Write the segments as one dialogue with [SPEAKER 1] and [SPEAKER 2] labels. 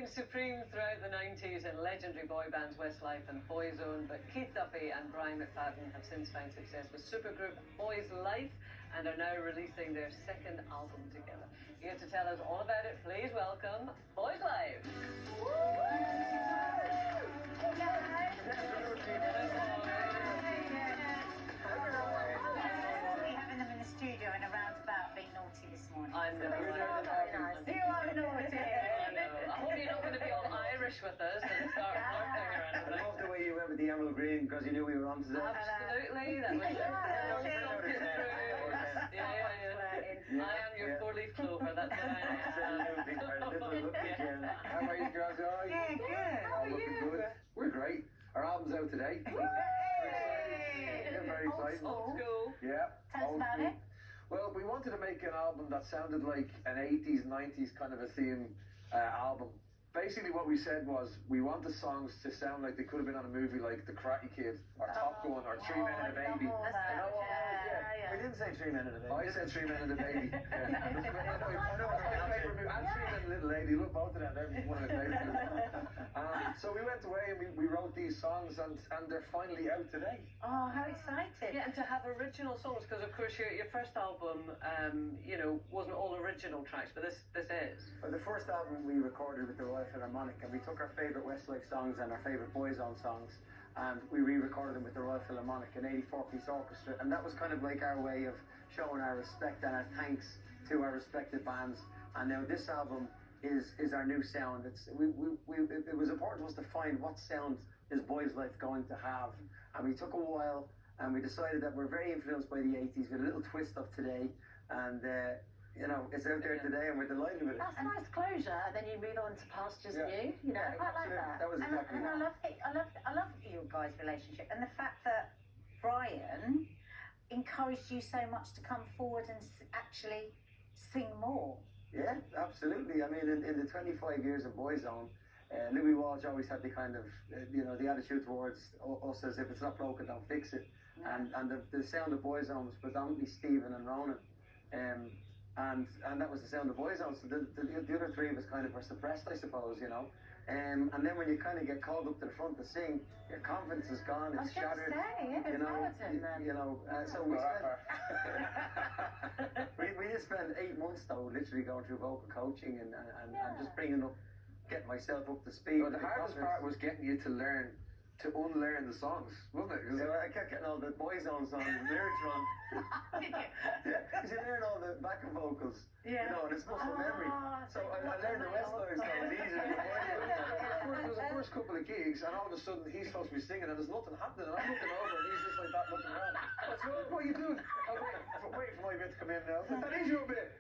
[SPEAKER 1] reigned supreme throughout the 90s in legendary boy bands Westlife and Boyzone, but Keith Duffy and Brian McFadden have since found success with supergroup Boyzlife and are now releasing their second album together. Here to tell us all about it, please welcome Boyzlife.
[SPEAKER 2] Having them in the studio and a roundabout being naughty this morning.
[SPEAKER 1] I know.
[SPEAKER 2] Very nice. You are naughty.
[SPEAKER 1] I hope you're not going to be all Irish with us and start flirting or anything.
[SPEAKER 3] I love the way you went with the emerald green because you knew we were on today.
[SPEAKER 1] Absolutely, that was I am your four-leaf clover, that's what I am.
[SPEAKER 3] How are you guys? All right?
[SPEAKER 2] Yeah, good.
[SPEAKER 3] How are you? Good. We're great. Our album's out today. Very exciting.
[SPEAKER 1] Old school.
[SPEAKER 3] Yeah.
[SPEAKER 2] Tell us about it.
[SPEAKER 3] Well, we wanted to make an album that sounded like an 80s, 90s kind of a theme album. Basically what we said was we want the songs to sound like they could have been on a movie like The Karate Kid or Top Gun or Three Men and a Baby.
[SPEAKER 4] We didn't say 3 Men and a Baby.
[SPEAKER 3] I said 3 Men and a Baby. I know it's my favourite movie. And 3 Men and a Little Lady. Look, both of them. They're one of my favourites. So we went away and we wrote these songs and they're finally out today.
[SPEAKER 2] Oh, how exciting.
[SPEAKER 1] Yeah, and to have original songs, because of course your first album, you know, wasn't all original tracks, but this is.
[SPEAKER 4] Well, the first album we recorded with the Royal Philharmonic, and we took our favourite Westlife songs and our favourite Boyzone songs, and we re-recorded them with the Royal Philharmonic, an 84-piece orchestra, and that was kind of like our way of showing our respect and our thanks to our respected bands. And now this album is our new sound. It was important to us to find what sound is Boyzlife going to have, and we took a while, and we decided that we're very influenced by the 80s with a little twist of today, and you know, it's out there today and we're delighted with it.
[SPEAKER 5] That's a nice closure, and then you move on to Pastures New. You know, I quite like that.
[SPEAKER 4] That was exactly
[SPEAKER 2] And I love your guys' relationship, and the fact that Brian encouraged you so much to come forward and actually sing more.
[SPEAKER 4] Yeah, absolutely. I mean, in the 25 years of Boyzone, Louis Walsh always had the kind of, you know, the attitude towards us as if it's not broken, don't fix it. And the sound of Boyzone was predominantly Stephen and Ronan. And that was the sound of Boyzone. So the other three of us kind of were suppressed, I suppose, you know. And then when you kind of get called up to the front to sing, your confidence is gone, it's shattered. You know, so we we just spent 8 months though, literally going through vocal coaching and just getting myself up to speed.
[SPEAKER 3] Well, the hardest part was getting you to unlearn the songs, wasn't it?
[SPEAKER 4] Yeah, I kept getting all the Boyzone songs, the lyrics wrong. Because you learn all the backing vocals, you know, and it's muscle memory. So I learned the Westlife songs easier than the Boyzone songs.
[SPEAKER 3] It was the first couple of gigs, and all of a sudden he's supposed to be singing, and there's nothing happening, and I'm looking over, and he's just like that looking around. I said, what are you doing? I'm waiting for my bit to come in now. That is your bit.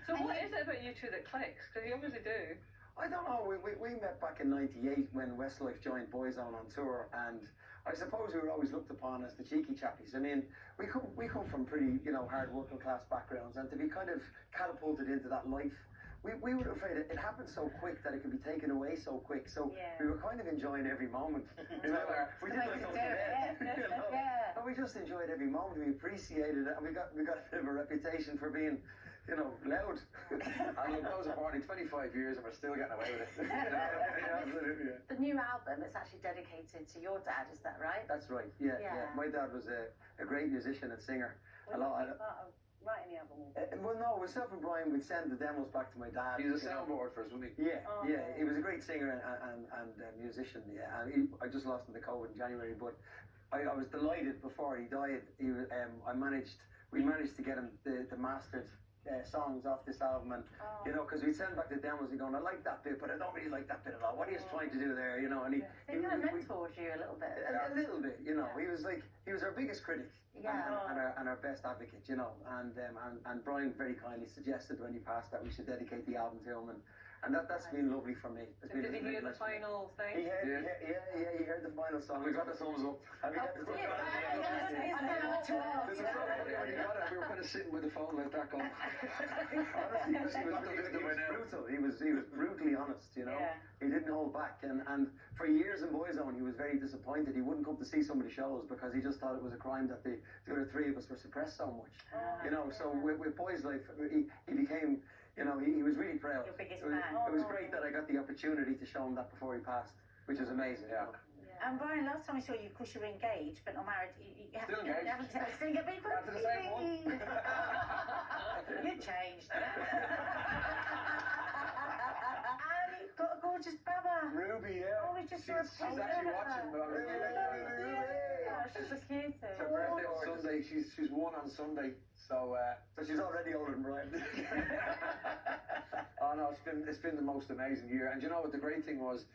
[SPEAKER 1] So what is it about you two that clicks? Because you obviously do.
[SPEAKER 4] I don't know, we met back in '98 when Westlife joined Boyzone on tour, and I suppose we were always looked upon as the cheeky chappies. I mean, we come from pretty, you know, hard working class backgrounds, and to be kind of catapulted into that life, we were afraid it happened so quick that it could be taken away so quick, so we were kind of enjoying every moment. You know, we didn't like going to bed, you know? And we just enjoyed every moment, we appreciated it, and we got a bit of a reputation for being, you know, loud.
[SPEAKER 3] And look, those are party 25 years and we're still getting away with it. Absolutely.
[SPEAKER 5] The new album is actually dedicated to your dad, is that right?
[SPEAKER 4] That's right, yeah. My dad was a great musician and singer.
[SPEAKER 5] Writing the album?
[SPEAKER 4] Well, no, myself and Brian would send the demos back to my dad.
[SPEAKER 3] He was a soundboard for us, wasn't he?
[SPEAKER 4] Yeah, he was a great singer and musician, and I just lost him to COVID in January, but I was delighted before he died. We managed to get him the mastered songs off this album, and you know, because we'd send back the demos and going, I like that bit, but I don't really like that bit at all. What are you trying to do there, you know? And he
[SPEAKER 5] kind of mentored you a little bit.
[SPEAKER 4] A little bit, you know. He was our biggest critic and our best advocate, you know. And Brian very kindly suggested when he passed that we should dedicate the album to him, and that's been lovely for me.
[SPEAKER 1] Did he hear the final thing?
[SPEAKER 4] He heard the final song.
[SPEAKER 3] We got the thumbs up.
[SPEAKER 4] And we got the thumbs up.
[SPEAKER 3] This is so funny when you got it. We were kind of sitting with the phone like that going.
[SPEAKER 4] Honestly, he was brutal. He was brutally honest, you know. He didn't hold back, and for years in Boyzone he was very disappointed. He wouldn't come to see some of the shows because he just thought it was a crime that the other three of us were suppressed so much. You know, so with Boyzlife he became You know, he was really proud.
[SPEAKER 2] Your biggest
[SPEAKER 4] It was,
[SPEAKER 2] fan.
[SPEAKER 4] it was great that I got the opportunity to show him that before he passed, which was amazing.
[SPEAKER 3] Yeah.
[SPEAKER 2] And Brian, last time we saw you, of course, you were engaged but not married. You
[SPEAKER 3] Still engaged.
[SPEAKER 2] You haven't still engaged.
[SPEAKER 3] After the same one.
[SPEAKER 2] You've changed. And you've got a gorgeous baba.
[SPEAKER 3] Ruby, yeah.
[SPEAKER 2] Oh, we just saw a
[SPEAKER 3] She's
[SPEAKER 2] picture
[SPEAKER 3] actually
[SPEAKER 2] of
[SPEAKER 3] watching.
[SPEAKER 2] her.
[SPEAKER 3] But
[SPEAKER 5] She's the cutest.
[SPEAKER 3] It's her birthday on Sunday. She's one on Sunday, so
[SPEAKER 4] she's already older than Brian.
[SPEAKER 3] oh no, it's been the most amazing year. And you know what the great thing was,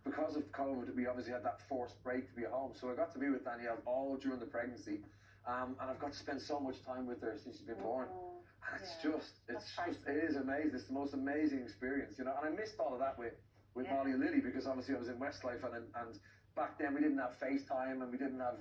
[SPEAKER 3] because of COVID, we obviously had that forced break to be at home. So I got to be with Danielle all during the pregnancy, and I've got to spend so much time with her since she's been born. And it is amazing. It's the most amazing experience, you know. And I missed all of that with Molly and Lily, because obviously I was in Westlife, and back then we didn't have FaceTime, and we didn't have,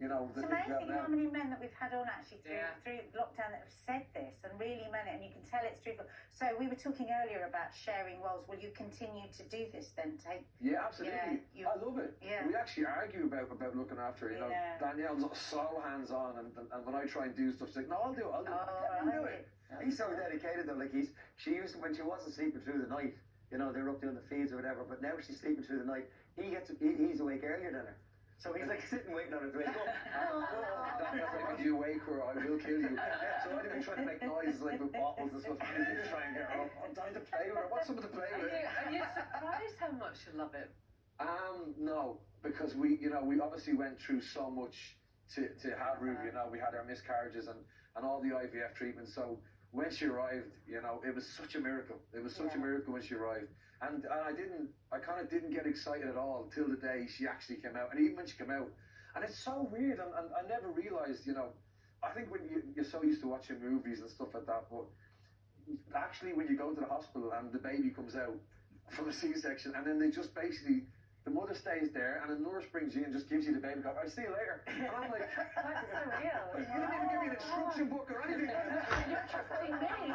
[SPEAKER 3] you know, the
[SPEAKER 2] It's
[SPEAKER 3] things we have
[SPEAKER 2] amazing
[SPEAKER 3] now.
[SPEAKER 2] how many men that we've had on actually
[SPEAKER 1] Yeah.
[SPEAKER 2] through lockdown that have said this and really meant it, and you can tell it's true. So we were talking earlier about sharing roles. Will you continue to do this then?
[SPEAKER 3] Yeah, absolutely.
[SPEAKER 2] Yeah,
[SPEAKER 3] I love it.
[SPEAKER 2] Yeah.
[SPEAKER 3] We actually argue about looking after her. You know,
[SPEAKER 2] Yeah.
[SPEAKER 3] Danielle's so hands on, and when I try and do stuff, she's like, "No, I'll do it. I'll do it. Let me do it."
[SPEAKER 4] He's so dedicated though. Like she used to, when she wasn't sleeping through the night. You know, they're up doing the feeds or whatever. But now she's sleeping through the night. He's awake earlier than her. So he's like sitting waiting on her to wake up.
[SPEAKER 3] That's like, "If you wake her, I will kill you." So I'd even try to make noises like with bottles and stuff to try and get her up. I'm trying to play with her. What's something to play with?
[SPEAKER 1] Are you surprised how much you love it?
[SPEAKER 3] No, because we obviously went through so much to have Ruby. You know, we had our miscarriages and all the IVF treatments. So when she arrived, you know, it was such a miracle. It was such a miracle when she arrived. And I kind of didn't get excited at all till the day she actually came out. And even when she came out, and it's so weird, and I never realized, you know, I think when you're so used to watching movies and stuff like that, but actually when you go to the hospital and the baby comes out from a C-section, and then they just basically, the mother stays there, and a nurse brings you in and just gives you the baby. I'll see you later. And I'm like,
[SPEAKER 5] That's so real.
[SPEAKER 3] you didn't even give me an instruction book or anything.
[SPEAKER 5] You're trusting me.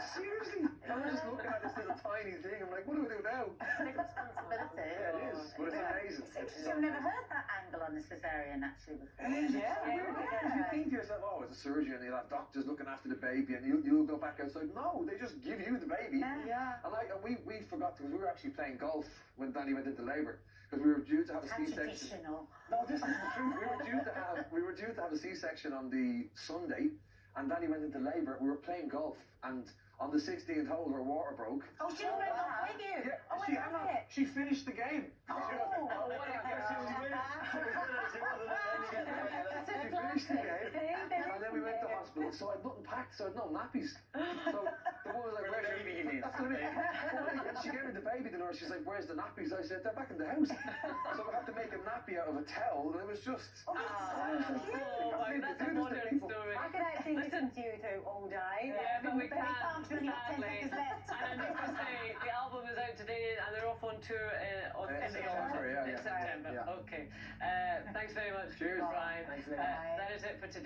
[SPEAKER 3] Seriously. I'm just looking at this little tiny thing. I'm like, what do I do now?
[SPEAKER 5] Big responsibility.
[SPEAKER 3] Yeah, it is. But it's amazing.
[SPEAKER 2] It's interesting. I've never heard that angle on the cesarean actually before.
[SPEAKER 3] You think to yourself, oh, it's a surgeon, you'll have doctors looking after the baby, and you'll go back outside. No, they just give you the baby.
[SPEAKER 2] Yeah.
[SPEAKER 3] And we forgot, because we were actually playing golf when Danny went into labour, because we were due to have a
[SPEAKER 2] How
[SPEAKER 3] C-section.
[SPEAKER 2] traditional.
[SPEAKER 3] No, this is the truth. We were due to have a C-section on the Sunday, and Danny went into labour. We were playing golf, and on the 16th hole, her water broke.
[SPEAKER 2] Oh, she was right off with you.
[SPEAKER 3] Yeah,
[SPEAKER 2] Oh,
[SPEAKER 3] she,
[SPEAKER 2] I love it.
[SPEAKER 3] she finished the game.
[SPEAKER 2] Oh,
[SPEAKER 3] She finished the game, and then we went to hospital. So I had nothing packed, so I had no nappies. So the woman was like, "Where's your baby?" You mean? That's what I mean. When she gave me the baby, the nurse, she's like, "Where's the nappies?" I said, "They're back in the house." So I had to make a nappy out of a towel, and it was just.
[SPEAKER 2] Oh, that's so cute.
[SPEAKER 1] That's a modern story.
[SPEAKER 5] I could actually listen to you two all day.
[SPEAKER 1] Yeah, but we can't,
[SPEAKER 5] We've got 10
[SPEAKER 1] sadly.
[SPEAKER 5] seconds left.
[SPEAKER 1] And I need to say, the album is out today, and they're off on tour in the
[SPEAKER 3] September,
[SPEAKER 1] autumn.
[SPEAKER 3] yeah,
[SPEAKER 1] In
[SPEAKER 3] yeah.
[SPEAKER 1] September.
[SPEAKER 3] Yeah.
[SPEAKER 1] Okay. Thanks very much,
[SPEAKER 3] Cheers.
[SPEAKER 1] Brian.
[SPEAKER 4] Thanks, Lynn.
[SPEAKER 1] That is it for today.